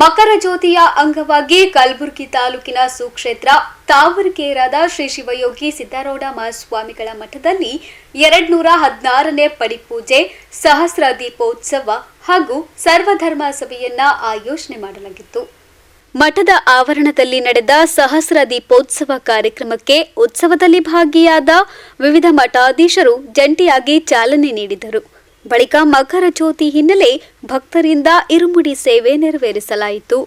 ಮಕರ ಜ್ಯೋತಿಯ ಅಂಗವಾಗಿ ಕಲಬುರಗಿ ತಾಲೂಕಿನ ಸುಕ್ಷೇತ್ರ ತಾವರಕೇರಾದ ಶ್ರೀ ಶಿವಯೋಗಿ ಸಿದ್ದಾರೂಢ ಮಹಾಸ್ವಾಮಿಗಳ ಮಠದಲ್ಲಿ 216ನೇ ಪಡಿಪೂಜೆ, ಸಹಸ್ರ ದೀಪೋತ್ಸವ ಹಾಗೂ ಸರ್ವಧರ್ಮ ಸಭೆಯನ್ನ ಆಯೋಜನೆ ಮಾಡಲಾಗಿತ್ತು. ಮಠದ ಆವರಣದಲ್ಲಿ ನಡೆದ ಸಹಸ್ರ ದೀಪೋತ್ಸವ ಕಾರ್ಯಕ್ರಮಕ್ಕೆ ಉತ್ಸವದಲ್ಲಿ ಭಾಗಿಯಾದ ವಿವಿಧ ಮಠಾಧೀಶರು ಜಂಟಿಯಾಗಿ ಚಾಲನೆ ನೀಡಿದರು. ಬಳಿಕ ಮಕರ ಜ್ಯೋತಿ ಹಿನ್ನೆಲೆ ಭಕ್ತರಿಂದ ಇರುಮುಡಿ ಸೇವೆ ನೆರವೇರಿಸಲಾಯಿತು.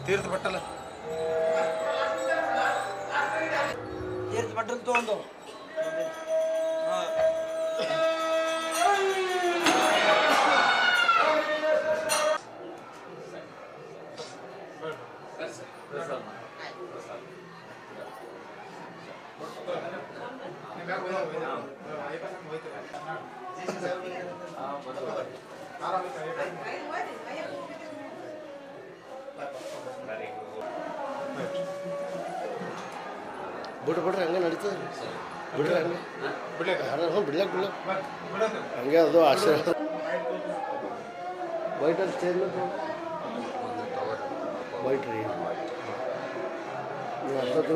तीर्थ बट्टल तो ಬಿಡ್ರಿ ಹಂಗೆ ನಡೀತದೆ ಬಿಡ್ರಿ ಹಂಗೆ ಬಿಡ್ಲಕ್ಕೆ ಹಂಗೆ ಅದು ಆಶೀರ್ವಾದ ವೈಟಲ್ಲಿ ಸ್ಟೇಜ್ ವೈಟ್ ರೀ ನೀವು ಅರ್ಧ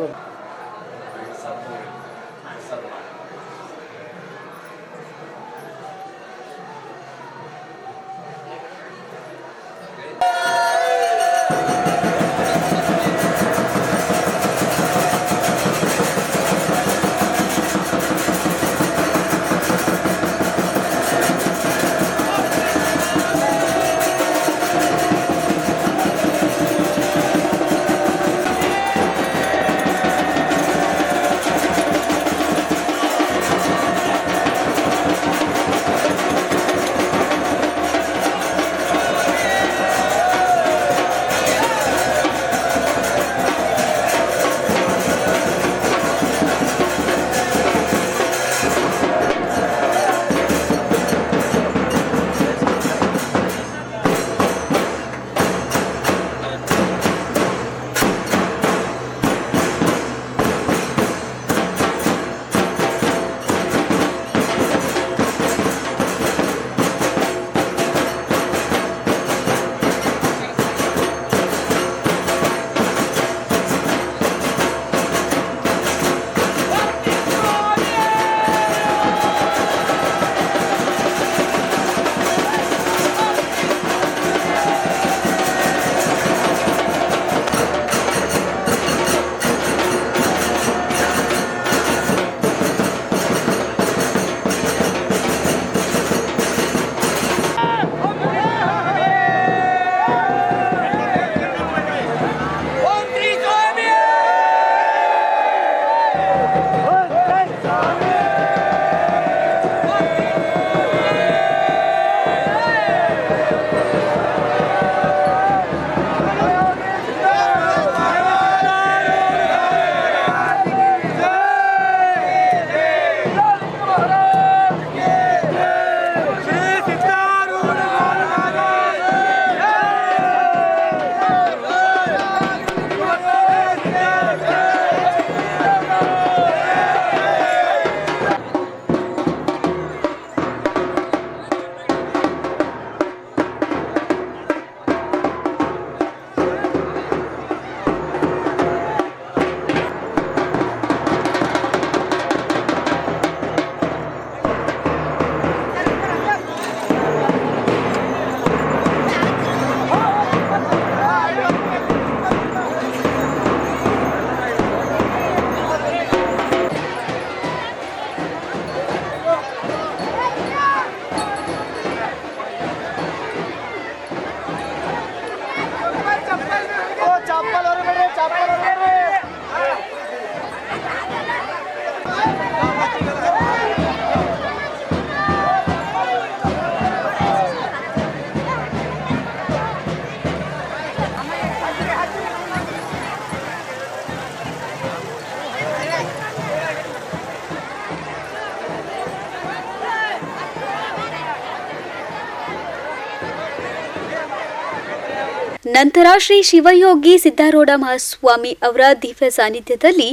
ನಂತರ ಶ್ರೀ ಶಿವಯೋಗಿ ಸಿದ್ದಾರೂಢ ಮಹಾಸ್ವಾಮಿ ಅವರ ದಿವ್ಯ ಸಾನ್ನಿಧ್ಯದಲ್ಲಿ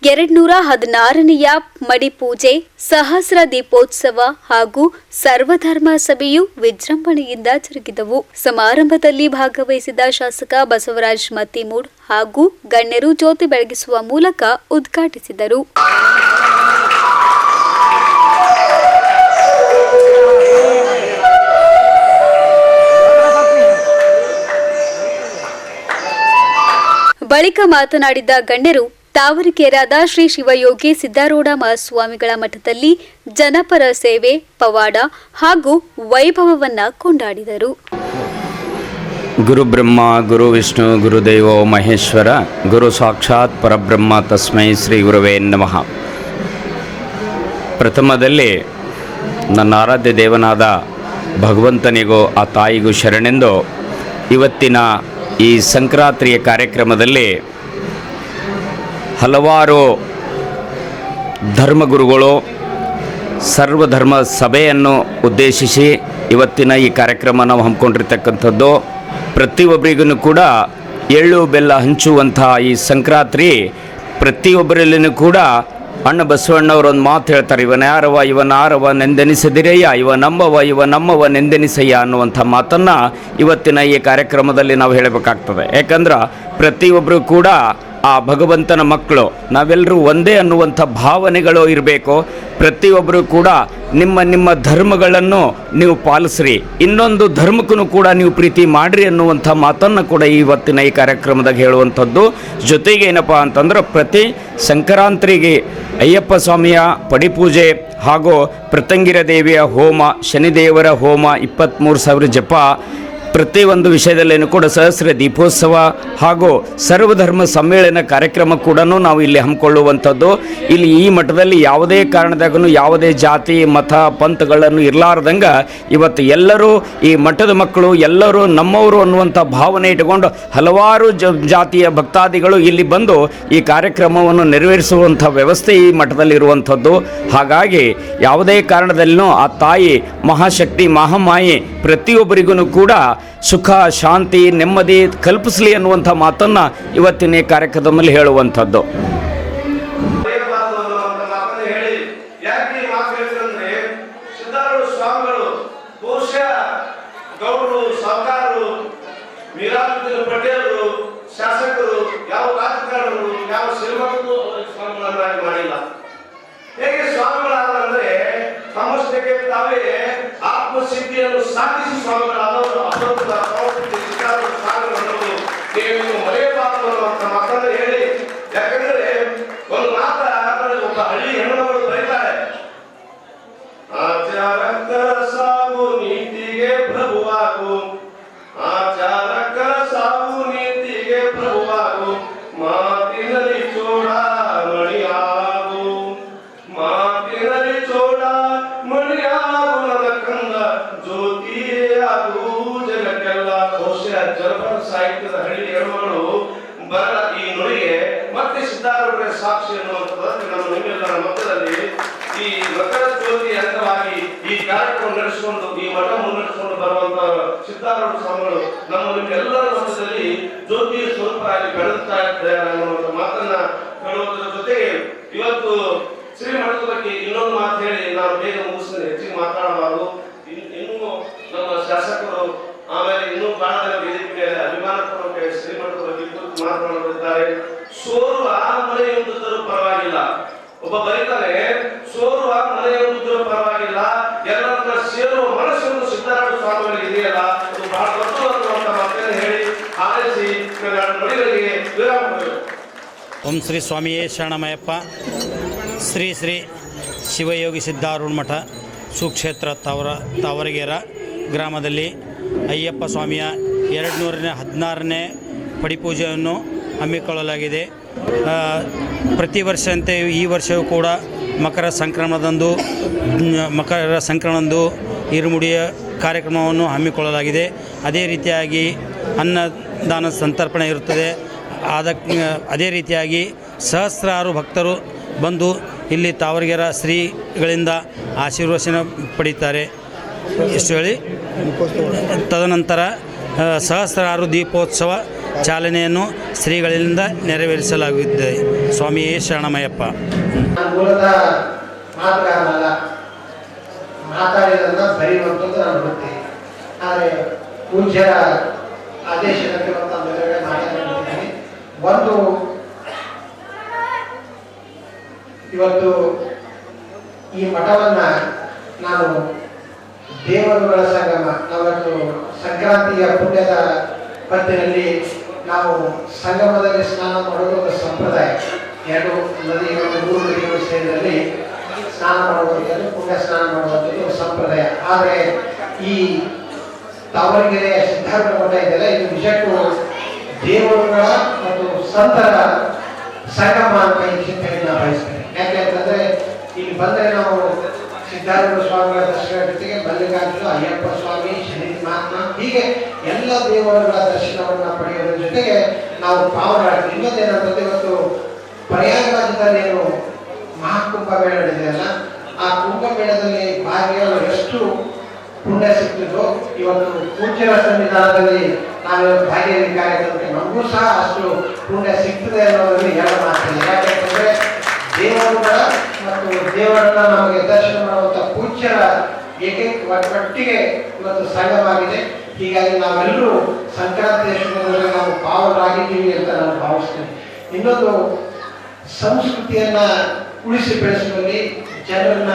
216ನೇಯ ಮಡಿಪೂಜೆ, ಸಹಸ್ರ ದೀಪೋತ್ಸವ ಹಾಗೂ ಸರ್ವಧರ್ಮ ಸಭೆಯು ವಿಜೃಂಭಣೆಯಿಂದ ಜರುಗಿದವು. ಸಮಾರಂಭದಲ್ಲಿ ಭಾಗವಹಿಸಿದ ಶಾಸಕ ಬಸವರಾಜ್ ಮತ್ತಿಮೂಡ್ ಹಾಗೂ ಗಣ್ಯರು ಜ್ಯೋತಿ ಬೆಳಗಿಸುವ ಮೂಲಕ ಉದ್ಘಾಟಿಸಿದರು. ಬಳಿಕ ಮಾತನಾಡಿದ ಗಣ್ಯರು, ತಾವರೆಕೆರೆಯಾದ ಶ್ರೀ ಶಿವಯೋಗಿ ಸಿದ್ದಾರೂಢ ಮಹಾಸ್ವಾಮಿಗಳ ಮಠದಲ್ಲಿ ಜನಪರ ಸೇವೆ, ಪವಾಡ ಹಾಗೂ ವೈಭವವನ್ನ ಕೊಂಡಾಡಿದರು. ಗುರು ಬ್ರಹ್ಮ, ಗುರು ವಿಷ್ಣು, ಗುರುದೇವೋ ಮಹೇಶ್ವರ, ಗುರು ಸಾಕ್ಷಾತ್ ಪರಬ್ರಹ್ಮ, ತಸ್ಮೈ ಶ್ರೀ ಗುರುವೇ ನಮಃ. ಪ್ರಥಮದಲ್ಲಿ ನನ್ನ ಆರಾಧ್ಯ ದೇವನಾದ ಭಗವಂತನಿಗೂ ಆ ತಾಯಿಗೂ ಶರಣೆಂದು ಇವತ್ತಿನ ಈ ಸಂಕ್ರಾಂತಿಯ ಕಾರ್ಯಕ್ರಮದಲ್ಲಿ ಹಲವಾರು ಧರ್ಮಗುರುಗಳು ಸರ್ವಧರ್ಮ ಸಭೆಯನ್ನು ಉದ್ದೇಶಿಸಿ ಇವತ್ತಿನ ಈ ಕಾರ್ಯಕ್ರಮ ನಾವು ಹಮ್ಮಿಕೊಂಡಿರ್ತಕ್ಕಂಥದ್ದು. ಪ್ರತಿಯೊಬ್ಬರಿಗೂ ಕೂಡ ಎಳ್ಳು ಬೆಲ್ಲ ಹಂಚುವಂಥ ಈ ಸಂಕ್ರಾಂತಿ ಪ್ರತಿಯೊಬ್ಬರಲ್ಲಿಯೂ ಕೂಡ ಅಣ್ಣ ಬಸವಣ್ಣವರು ಒಂದು ಮಾತು ಹೇಳ್ತಾರೆ, ಇವನಾರವ ನೆಂದೆನಿಸದಿರಯ್ಯ, ಇವ ನಮ್ಮವ ನೆಂದೆನಿಸಯ್ಯ ಅನ್ನುವಂಥ ಮಾತನ್ನು ಇವತ್ತಿನ ಈ ಕಾರ್ಯಕ್ರಮದಲ್ಲಿ ನಾವು ಹೇಳಬೇಕಾಗ್ತದೆ. ಯಾಕಂದ್ರೆ ಪ್ರತಿಯೊಬ್ಬರು ಕೂಡ ಆ ಭಗವಂತನ ಮಕ್ಕಳು, ನಾವೆಲ್ಲರೂ ಒಂದೇ ಅನ್ನುವಂಥ ಭಾವನೆಗಳು ಇರಬೇಕು. ಪ್ರತಿಯೊಬ್ಬರು ಕೂಡ ನಿಮ್ಮ ಧರ್ಮಗಳನ್ನು ನೀವು ಪಾಲಿಸ್ರಿ, ಇನ್ನೊಂದು ಧರ್ಮಕ್ಕೂ ಕೂಡ ನೀವು ಪ್ರೀತಿ ಮಾಡಿರಿ ಅನ್ನುವಂಥ ಮಾತನ್ನು ಕೂಡ ಇವತ್ತಿನ ಈ ಕಾರ್ಯಕ್ರಮದಾಗ ಹೇಳುವಂಥದ್ದು. ಜೊತೆಗೆ ಏನಪ್ಪ ಅಂತಂದ್ರೆ ಪ್ರತಿ ಸಂಕ್ರಾಂತಿಗೆ ಅಯ್ಯಪ್ಪ ಸ್ವಾಮಿಯ ಪಡಿಪೂಜೆ ಹಾಗೂ ಪ್ರತಂಗಿರ ದೇವಿಯ ಹೋಮ, ಶನಿದೇವರ ಹೋಮ, 23,000 ಜಪ, ಪ್ರತಿಯೊಂದು ವಿಷಯದಲ್ಲೇನು ಕೂಡ ಸಹಸ್ರ ದೀಪೋತ್ಸವ ಹಾಗೂ ಸರ್ವಧರ್ಮ ಸಮ್ಮೇಳನ ಕಾರ್ಯಕ್ರಮ ಕೂಡ ನಾವು ಇಲ್ಲಿ ಹಮ್ಮಿಕೊಳ್ಳುವಂಥದ್ದು. ಇಲ್ಲಿ ಈ ಮಠದಲ್ಲಿ ಯಾವುದೇ ಕಾರಣದಾಗೂ ಯಾವುದೇ ಜಾತಿ ಮತ ಪಂಥಗಳನ್ನು ಇರಲಾರ್ದಂಗೆ ಇವತ್ತು ಎಲ್ಲರೂ ಈ ಮಠದ ಮಕ್ಕಳು ಎಲ್ಲರೂ ನಮ್ಮವರು ಅನ್ನುವಂಥ ಭಾವನೆ ಇಟ್ಟುಕೊಂಡು ಹಲವಾರು ಜಾತಿಯ ಭಕ್ತಾದಿಗಳು ಇಲ್ಲಿ ಬಂದು ಈ ಕಾರ್ಯಕ್ರಮವನ್ನು ನೆರವೇರಿಸುವಂಥ ವ್ಯವಸ್ಥೆ ಈ ಮಠದಲ್ಲಿರುವಂಥದ್ದು. ಹಾಗಾಗಿ ಯಾವುದೇ ಕಾರಣದಲ್ಲಿನೂ ಆ ತಾಯಿ ಮಹಾಶಕ್ತಿ ಮಹಾಮಾಯಿ ಪ್ರತಿಯೊಬ್ಬರಿಗೂ ಕೂಡ ಸುಖ ಶಾಂತಿ ನೆಮ್ಮದಿ ಕಲ್ಪಿಸಲಿ ಅನ್ನುವಂಥ ಮಾತನ್ನು ಇವತ್ತಿನ ಈ ಕಾರ್ಯಕ್ರಮದಲ್ಲಿ ಹೇಳುವಂಥದ್ದು. ಶಾಸಕರು ಯಾವ ರಾಜಕಾರಣಿಗಳು ಯಾವ ಶ್ರೀಮಂತರು ಸ್ವಾಮಿಗಳನ್ನಾಗಿ ಮಾಡಿಲ್ಲ. ಹೇಗೆ ಸ್ವಾಮಿಗಳಾದ್ರೆ ತಮ್ಮಷ್ಟಕ್ಕೆ ತಾವೇ ಆತ್ಮಸಿದ್ಧಿಯನ್ನು ಸಾಧಿಸಿ ಸ್ವಾಮಿಗಳಾದವರು ಮರೆಯಬಾರದು ಅನ್ನುವಂಥ ಮಾತನ್ನು ಹೇಳಿ. ಯಾಕಂದ್ರೆ ಒಂದು ಮಾತ ಒಬ್ಬ ಹಳ್ಳಿ ಹೆಣ್ಣುಮಗಳು ಬರೀತಾರೆ, ಆಚಾರಕ್ಕರ ಸಾವು ನೀತಿಗೆ ಪ್ರಭುವಾಗು, ಆಚಾರಕ್ಕರ ಸಾವು ನೀತಿಗೆ ಪ್ರಭುವಾಗು, ಮಾತಿನಲ್ಲಿ ಚೋಡ ಮಣಿಯಾಗು, ಮಾತಿನಲ್ಲಿ ಚೋಡ ಮಣಿಯಾಗು, ನನ್ನ ಕಂದ ಜ್ಯೋತಿಯಾಗು ಜಗಕ್ಕೆಲ್ಲ. ಬಹುಶಃ ಜನಪದ ಸಾಹಿತ್ಯದ ಹಳ್ಳಿ ಹೆಣ್ಣುಗಳು ಬರಲ ಈ ನುಡಿಗೆ ಮತ್ತೆ ಸಿದ್ಧಾರೂಢರ ಸಾಕ್ಷಿ ಎನ್ನುವಂಥದ್ದು ನಮ್ಮ ನಿಮ್ಮೆಲ್ಲರ ಮಧ್ಯದಲ್ಲಿ ಈ ಮಕರ ಜ್ಯೋತಿ ಅಂಗವಾಗಿ ಈ ಕಾರ್ಯಕ್ರಮ ನಡೆಸಿಕೊಂಡು ಈ ಮಠ ಮುನ್ನಡೆಸಿಕೊಂಡು ಬರುವಂತ ಸಿದ್ಧಾರೂಢ ಸ್ವಾಮಿಗಳು ನಮ್ಮ ನಿಮ್ಮೆಲ್ಲರ ಮಧ್ಯದಲ್ಲಿ ಜ್ಯೋತಿಯ ಸ್ವರೂಪರಾಗಿ ಬೆಳೆದುತ್ತಾ ಇದ್ದಾರೆ ಅನ್ನುವಂಥ ಮಾತನ್ನ ಹೇಳುವುದರ ಜೊತೆಗೆ ಇವತ್ತು ಶ್ರೀಮಠದ ಬಗ್ಗೆ ಇನ್ನೊಂದು ಮಾತು ಹೇಳಿ ನಾನು ಬೇಗ ಮುಗಿಸ್ತೇನೆ, ಹೆಚ್ಚಿಗೆ ಮಾತಾಡಬಾರದು. ಇನ್ನೂ ನಮ್ಮ ಶಾಸಕರು ಆಮೇಲೆ ಇನ್ನೂ ಬಹಳ ಜನ ವೇದಿಕೆ ಮೇಲೆ ಅಭಿಮಾನಪೂರ್ವಕ ಶ್ರೀಮಠದ ಬಗ್ಗೆ ಮಾತನಾಡುತ್ತಿದ್ದಾರೆ. ಸೋರುವ ಮನೆಯೊಂದಿದ್ದರೂ ಪರವಾಗಿಲ್ಲ, ಒಬ್ಬ ಬರೀತಾನೆ, ಸೋರುವ ಮನೆಯೊಂದಿದ್ದರೂ ಪರವಾಗಿಲ್ಲ, ಎಲ್ಲರನ್ನ ಸೇರುವ ಮನಸ್ಸನ್ನು ಸಿದ್ಧಾರೂಢ ಸ್ವಾಮಿಗಳಿಗೆ ಇದೆಯಲ್ಲ, ಅದು ಬಹಳ ದೊಡ್ಡ ಅನ್ನುವಂಥ ಮಾತನ್ನು ಹೇಳಿ ಹಾರೈಸಿ ನುಡಿಗಳಿಗೆ ವಿರಾಮ ಕೊಡಬೇಕು. ಓಂ ಶ್ರೀ ಸ್ವಾಮಿಯೇ ಶರಣಮಯ್ಯಪ್ಪ. ಶ್ರೀ ಶ್ರೀ ಶಿವಯೋಗಿ ಸಿದ್ಧಾರೂಢ ಮಠ ಸುಕ್ಷೇತ್ರ ತಾವರಗೆರೆ ಗ್ರಾಮದಲ್ಲಿ ಅಯ್ಯಪ್ಪ ಸ್ವಾಮಿಯ 216ನೇ ಪಡಿಪೂಜೆಯನ್ನು ಹಮ್ಮಿಕೊಳ್ಳಲಾಗಿದೆ. ಪ್ರತಿ ವರ್ಷದಂತೆ ಈ ವರ್ಷವೂ ಕೂಡ ಮಕರ ಸಂಕ್ರಮಣದಂದು ಇರುಮುಡಿಯ ಕಾರ್ಯಕ್ರಮವನ್ನು ಹಮ್ಮಿಕೊಳ್ಳಲಾಗಿದೆ. ಅದೇ ರೀತಿಯಾಗಿ ಅನ್ನದಾನ ಸಂತರ್ಪಣೆ ಇರುತ್ತದೆ. ಅದೇ ರೀತಿಯಾಗಿ ಸಹಸ್ರಾರು ಭಕ್ತರು ಬಂದು ಇಲ್ಲಿ ತಾವರಗೆರೆ ಶ್ರೀಗಳಿಂದ ಆಶೀರ್ವಚನ ಪಡೀತಾರೆ. ಇಷ್ಟು ಹೇಳಿ ತದನಂತರ ಸಹಸ್ರಾರು ದೀಪೋತ್ಸವ ಚಾಲನೆಯನ್ನು ಶ್ರೀಗಳಿಂದ ನೆರವೇರಿಸಲಾಗುತ್ತದೆ. ಸ್ವಾಮಿಯೇ ಶರಣಮಯ್ಯಪ್ಪ. ಮಾತಾಡಿದನ್ನ ಬರೆಯುವಂಥದ್ದು ನಾನು ಗೊತ್ತೇನೆ, ಆದರೆ ಪೂಜ್ಯರ ಆದೇಶದಂತೆ ಮೇಲ್ಗಡೆ ಮಾತಾಡಿದ್ದೀನಿ. ಒಂದು ಇವತ್ತು ಈ ಮಠವನ್ನ ನಾನು ದೇವರುಗಳ ಸಂಗಮ, ನಾವತ್ತು ಸಂಕ್ರಾಂತಿಯ ಪುಣ್ಯದ ಪತ್ತಿನಲ್ಲಿ ನಾವು ಸಂಗಮದಲ್ಲಿ ಸ್ನಾನ ಮಾಡೋದು ಒಂದು ಸಂಪ್ರದಾಯ. 2 ನದಿಗಳು 3 ನದಿಗಳು ಸೇರಿದಲ್ಲಿ ಸ್ನಾನ ಮಾಡುವಂಥದ್ದು, ಪುಣ್ಯ ಸ್ನಾನ ಮಾಡುವಂಥದ್ದು ಸಂಪ್ರದಾಯ. ಆದರೆ ಈ ತಾವರಗೆರೆಯ ಸಿದ್ಧಾರೂಢ ಮಠ ಇದೆಯಲ್ಲ, ಇದು ನಿಜಕ್ಕೂ ದೇವರುಗಳ ಮತ್ತು ಸಂತರ ಸಂಗಮ ಅಂತ ಈ ಚಿಂತನೆಯನ್ನು ನಾವು ಬಯಸ್ತೇನೆ. ಯಾಕೆ ಅಂತಂದ್ರೆ ಇಲ್ಲಿ ಬಂದರೆ ನಾವು ಸಿದ್ಧಾರೂಢ ಸ್ವಾಮಿಗಳ ದರ್ಶನ ಜೊತೆಗೆ ಮಲ್ಲಿಕಾರ್ಜುನ, ಅಯ್ಯಪ್ಪ ಸ್ವಾಮಿ, ಶನಿ ಮಹಾತ್ಮ, ಹೀಗೆ ಎಲ್ಲ ದೇವರುಗಳ ದರ್ಶನವನ್ನ ಪಡೆಯೋದ್ರ ಜೊತೆಗೆ ನಾವು ಪಾವನ. ಇನ್ನೊಂದೇನಂತಂದ್ರೆ ಇವತ್ತು ಪ್ರಯಾಗರಾಜದಲ್ಲಿ ಏನು ಮಹಾಕುಂಭ ಕುಂಭಮೇಳ ನಡೆದಿದೆಯಲ್ಲ, ಆ ಕುಂಭಮೇಳದಲ್ಲಿ ಭಾಗಿಯಾಗಲು ಎಷ್ಟು ಪುಣ್ಯ ಸಿಗ್ತಿದ್ರು. ಇವತ್ತು ಪೂಜ್ಯರ ಸನ್ನಿಧಾನದಲ್ಲಿ ನಾವಿವತ್ತು ಭಾಗಿಯಾಗಿ ಕಾರ್ಯಕ್ರಮಕ್ಕೆ ನಮಗೂ ಸಹ ಅಷ್ಟು ಪುಣ್ಯ ಸಿಗ್ತದೆ ಅನ್ನೋದರಲ್ಲಿ ಎರಡು ಮಾತಿಲ್ಲ. ಯಾಕೆಂತಂದ್ರೆ ದೇವರುಗಳ ಮತ್ತು ದೇವರನ್ನ ನಮಗೆ ದರ್ಶನ ಮಾಡುವಂಥ ಪೂಜ್ಯರ ಒಟ್ಟಿಗೆ ಇವತ್ತು ಸಂಘವಾಗಿದೆ. ಹೀಗಾಗಿ ನಾವೆಲ್ಲರೂ ಸಂಕ್ರಾಂತಿಯಲ್ಲಿ ನಾವು ಪಾವನರಾಗಿದ್ದೀವಿ ಅಂತ ನಾನು ಭಾವಿಸ್ತೇನೆ. ಇನ್ನೊಂದು, ಸಂಸ್ಕೃತಿಯನ್ನ ಉಳಿಸಿ ಬೆಳೆಸುವಲ್ಲಿ, ಜನರನ್ನ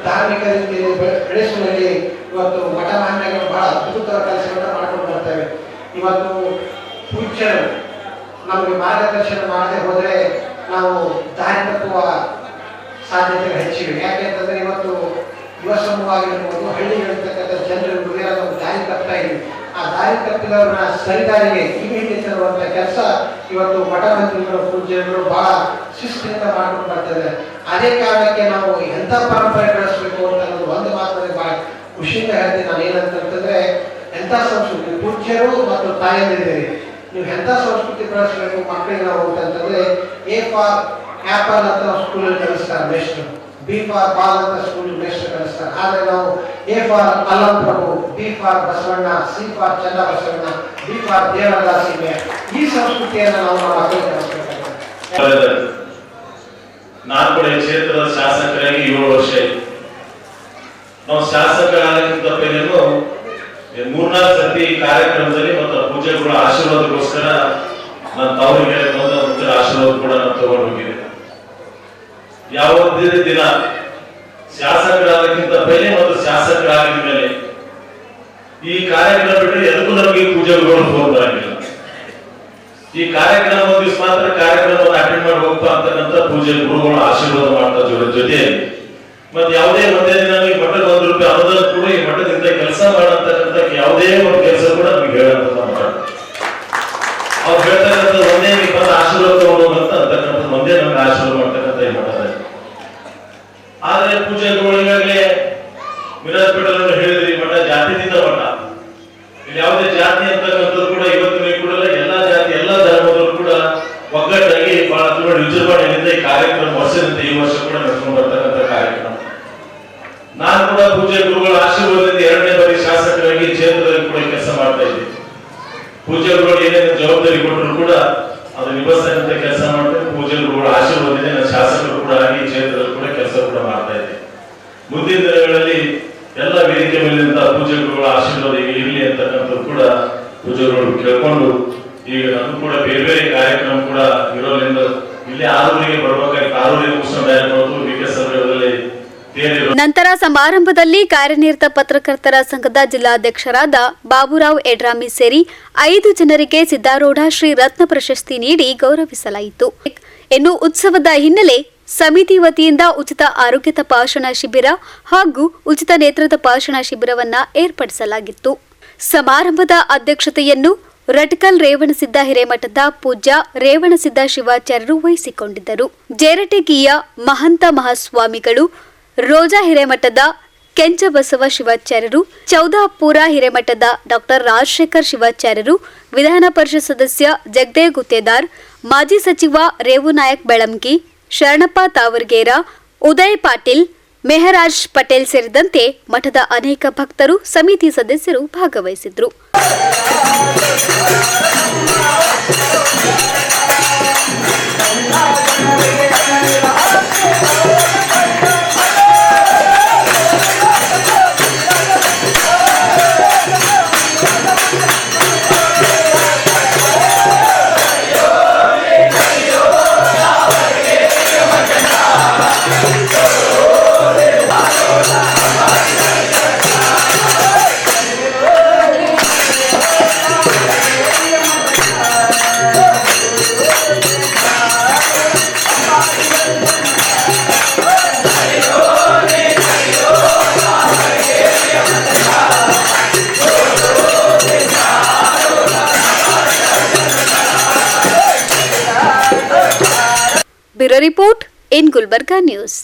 ಧಾರ್ಮಿಕ ರೀತಿಯಲ್ಲಿ ಬೆಳೆಸುವಲ್ಲಿ ಇವತ್ತು ಮಠ ಮಾನ್ಯಗಳು ಬಹಳ ಅದ್ಭುತವಾದ ಕೆಲಸಗಳನ್ನ ಮಾಡ್ಕೊಂಡು ಬರ್ತೇವೆ. ಇವತ್ತು ಪೂಜ್ಯರು ನಮಗೆ ಮಾರ್ಗದರ್ಶನ ಮಾಡದೆ ಹೋದರೆ ನಾವು ದಾರಿ ತಪ್ಪುವ ಸಾಧ್ಯತೆಗಳು ಹೆಚ್ಚಿವೆ. ಯಾಕೆಂತಂದ್ರೆ ಇವತ್ತು ಯುವ ಸಮೂಹ ಆಗಿರ್ಬೋದು, ಹಳ್ಳಿಗಳಿರ್ತಕ್ಕಂಥ ಜನರು ನಾವು ದಾರಿ ತಪ್ತಾ ಇದ್ದೀವಿ. ಆ ದಾರಿ ತಪ್ಪಿದವ್ರನ್ನ ಸರಿದಾರಿಗೆ ಹಿಂದೆ ತರುವಂತ ಕೆಲಸ ಇವತ್ತು ಮಠ ಮಂದಿರಗಳು, ಪೂಜ್ಯರು ಬಹಳ ಶಿಸ್ತಿನಿಂದ ಮಾಡ್ಕೊಂಡು ಬರ್ತಾರೆ. ಅದೇ ಕಾರಣಕ್ಕೆ ನಾವು ಎಂಥ ಪರಂಪರೆ ಬೆಳೆಸಬೇಕು ಅಂತ ಅನ್ನೋದು ಒಂದು ಮಾತ್ರ ಬಹಳ ಖುಷಿಯಿಂದ ಹೇಳ್ತೀನಿ. ನಾನು ಏನಂತಂತಂದ್ರೆ, ಎಂಥ ಸಂಸ್ಕೃತಿ ಪೂಜ್ಯರು ಮತ್ತು ತಾಯಂದಿರಿದ್ದೀರಿ, ನೀವು ಎಂಥ ಸಂಸ್ಕೃತಿ ಬೆಳೆಸಬೇಕು ಮಕ್ಕಳಿಗೆ ನಾವು ಅಂತಂತಂದ್ರೆ, ಎ ಫಾರ್ ಆಪಲ್ ಅಂತ ಸ್ಕೂಲಲ್ಲಿ ಕಲಿಸ್ತಾರೆ ಮೇಷ್ಟ್ರು, ಬಿ ಫಾರ್ ಬಾಲ್ ಅಂತ ಸ್ಕೂಲ್ ಮೇಷ್ಟ್ರು ಕಲಿಸ್ತಾರೆ. ಆದರೆ ನಾವು A for Allama Prabhu, B for Basavanna, C for Channabasavanna, D for Devadasimayya, ಈ ಸಂಸ್ಕೃತಿಯನ್ನು ನಾವು ನಮ್ಮ ಮಕ್ಕಳಿಗೆ ಕಲಿಸಬೇಕಾಗುತ್ತೆ. ನಾನು ಕೂಡ ಈ ಕ್ಷೇತ್ರದ ಶಾಸಕರಾಗಿ 7 ವರ್ಷ ಆಯ್ತು. ನಾವು ಶಾಸಕರಾಗಕ್ಕಿಂತ ಪೈಲೇನು 3-4 ಸತಿ ಕಾರ್ಯಕ್ರಮದಲ್ಲಿ ಮತ್ತು ಪೂಜೆಗಳ ಆಶೀರ್ವಾದಕ್ಕೋಸ್ಕರ ನನ್ನ ತವರಿಗೆ ಬಂದ ಮುಖ್ಯರ ಆಶೀರ್ವಾದ ಕೂಡ ನಾನು ತಗೊಂಡು ಹೋಗಿದ್ದೆ. ಯಾವುದೇ ದಿನ ಶಾಸಕರಾಗಕ್ಕಿಂತ ಪೈಲೆ ಮತ್ತು ಶಾಸಕರಾಗಿದ ಮೇಲೆ ಈ ಕಾರ್ಯಕ್ರಮ ಬಿಟ್ಟರೆ ಎಲ್ಲೂ ನಮಗೆ ಪೂಜೆಗಳು ಫೋನ್ ಬರಂಗಿಲ್ಲ. ಈ ಕಾರ್ಯಕ್ರಮ ಒಂದು ದಿವಸ ಮಾತ್ರ ಕಾರ್ಯಕ್ರಮವನ್ನು ಅಟೆಂಡ್ ಮಾಡಿ ಹೋಗ್ತಾ ಅಂತಕ್ಕಂಥ ಪೂಜೆ ಗುರುಗಳು ಆಶೀರ್ವಾದ ಮಾಡ್ತಾ ಜೊತೆ ಮತ್ತೆ ಯಾವುದೇ ಒಂದೇ ದಿನ ಈ ಮಠಕ್ಕೆ ₹1 ಅನುದಾನ ಕೂಡ ಈ ಮಠದಿಂದ ಕೆಲಸ ಮಾಡತಕ್ಕಂಥ ಯಾವುದೇ ಒಂದು ಕೆಲಸ ಕೂಡ ನಮ್ಗೆ ಹೇಳಂತ ಅವ್ರು ಹೇಳ್ತಕ್ಕಂಥ ಒಂದೇ ನೀವು ಆಶೀರ್ವಾದ ತಗೊಳ್ಳೋದಂತ ಅಂತಕ್ಕಂಥದ್ದು ಒಂದೇ ನಮ್ಗೆ ಆಶೀರ್ವಾದ ಮಾಡ್ತಕ್ಕಂಥ ಈ ಮಠದಲ್ಲಿ. ಆದ್ರೆ ಪೂಜೆಗಳು ಈಗಾಗಲೇ ವಿರಾಜಪೇಟೆ ಹೇಳಿದ್ರಿ, ಮಠ ಜಾತಿದಿಂದ ಮಠ, ಇಲ್ಲಿ ಯಾವುದೇ ಜಾತಿ ಅಂತಕ್ಕಂಥದ್ದು ಕೂಡ ಇವತ್ತಿನ ಕೂಡ ಎಲ್ಲಾ ಜಾತಿ ಎಲ್ಲಾ ಧರ್ಮದವರು ಕೂಡ ಒಗ್ಗಟ್ಟಾಗಿ ಬಹಳ ತುಂಬ ವಿಜೃಂಭಣೆಯಿಂದ ಈ ಕಾರ್ಯಕ್ರಮ ವರ್ಷದಿಂದ ಈ ವರ್ಷ ಕೂಡ ನಡೆಸ್ಕೊಂಡು ಬರ್ತಕ್ಕಂಥ ಕಾರ್ಯಕ್ರಮ. ನಾನು ಕೂಡ ಪೂಜೆ ಗುರುಗಳ ಆಶೀರ್ವಾದದಿಂದ 2ನೇ ಬಾರಿ ಶಾಸಕರಾಗಿ ಕ್ಷೇತ್ರದಲ್ಲಿ ಕೂಡ ಕೆಲಸ ಮಾಡ್ತಾ ಇದ್ದೀನಿ. ಪೂಜೆ ಗುರುಗಳು ಏನೇನು ಜವಾಬ್ದಾರಿ ಕೊಟ್ಟರು ಕೂಡ ಅದು ನಿಭಾಯಿಸಂತ ಕೆಲಸ ಮಾಡ್ತೇನೆ. ಪೂಜೆ ಗುರುಗಳ ಆಶೀರ್ವಾದದಿಂದ ನಾನು ಶಾಸಕರು ಕೂಡ ಆಗಿ ಕ್ಷೇತ್ರದಲ್ಲಿ ಕೂಡ ಕೆಲಸ ಕೂಡ ಮಾಡ್ತಾ ಇದ್ದೀನಿ. ಮುಂದಿನ ದಿನಗಳಲ್ಲಿ ಎಲ್ಲ ವೇದಿಕೆ ಮೇಲಿಂದ ಪೂಜೆ ಗುರುಗಳ ಆಶೀರ್ವಾದ ಈಗ ಇರಲಿ ಅಂತಕ್ಕಂಥದ್ದು ಕೂಡ ಪೂಜೆ ಗುರುಗಳು ಕೇಳ್ಕೊಂಡು, ಈಗ ನಾನು ಕೂಡ ಬೇರೆ ಬೇರೆ ಕಾರ್ಯಕ್ರಮ ಕೂಡ ಇರೋದ್ರಿಂದ ಇಲ್ಲಿ 6 ಬರ್ಬೇಕಾಗಿ 6 ಮುಗಿಸ್ಕೊಂಡು ವಿಕಸನದಲ್ಲಿ ನಂತರ ಸಮಾರಂಭದಲ್ಲಿ ಕಾರ್ಯನಿರತ ಪತ್ರಕರ್ತರ ಸಂಘದ ಜಿಲ್ಲಾಧ್ಯಕ್ಷರಾದ ಬಾಬುರಾವ್ ಎಡ್ರಾಮಿ ಸೇರಿ 5 ಜನರಿಗೆ ಸಿದ್ದಾರೂಢ ಶ್ರೀ ರತ್ನ ಪ್ರಶಸ್ತಿ ನೀಡಿ ಗೌರವಿಸಲಾಯಿತು. ಇನ್ನು ಉತ್ಸವದ ಹಿನ್ನೆಲೆ ಸಮಿತಿ ವತಿಯಿಂದ ಉಚಿತ ಆರೋಗ್ಯ ತಪಾಸಣಾ ಶಿಬಿರ ಹಾಗೂ ಉಚಿತ ನೇತ್ರ ತಪಾಸಣಾ ಶಿಬಿರವನ್ನ ಏರ್ಪಡಿಸಲಾಗಿತ್ತು. ಸಮಾರಂಭದ ಅಧ್ಯಕ್ಷತೆಯನ್ನು ರಟ್ಕಲ್ ರೇವಣಸಿದ್ದ ಹಿರೇಮಠದ ಪೂಜ್ಯ ರೇವಣಸಿದ್ದ ಶಿವಾಚಾರ್ಯರು ವಹಿಸಿಕೊಂಡಿದ್ದರು. ಜೇರಟಗಿಯ ಮಹಂತ ಮಹಾಸ್ವಾಮಿಗಳು, ರೋಜಾ ಹಿರೇಮಠದ ಕೆಂಚಬಸವ ಶಿವಾಚಾರ್ಯರು, ಚೌದಾಪುರ ಹಿರೇಮಠದ ಡಾಕ್ಟರ್ ರಾಜಶೇಖರ್ ಶಿವಾಚಾರ್ಯರು, ವಿಧಾನ ಪರಿಷತ್ ಸದಸ್ಯ ಜಗದೇವ್ ಗುತ್ತೇದಾರ್, ಮಾಜಿ ಸಚಿವ ರೇವುನಾಯಕ್ ಬೆಳಂಗಿ, ಶರಣಪ್ಪ ತಾವರ್ಗೇರ, ಉದಯ್ ಪಾಟೀಲ್, ಮೆಹರಾಜ್ ಪಟೇಲ್ ಸೇರಿದಂತೆ ಮಠದ ಅನೇಕ ಭಕ್ತರು, ಸಮಿತಿ ಸದಸ್ಯರು ಭಾಗವಹಿಸಿದ್ರು. Bureau Report in Gulbarga News.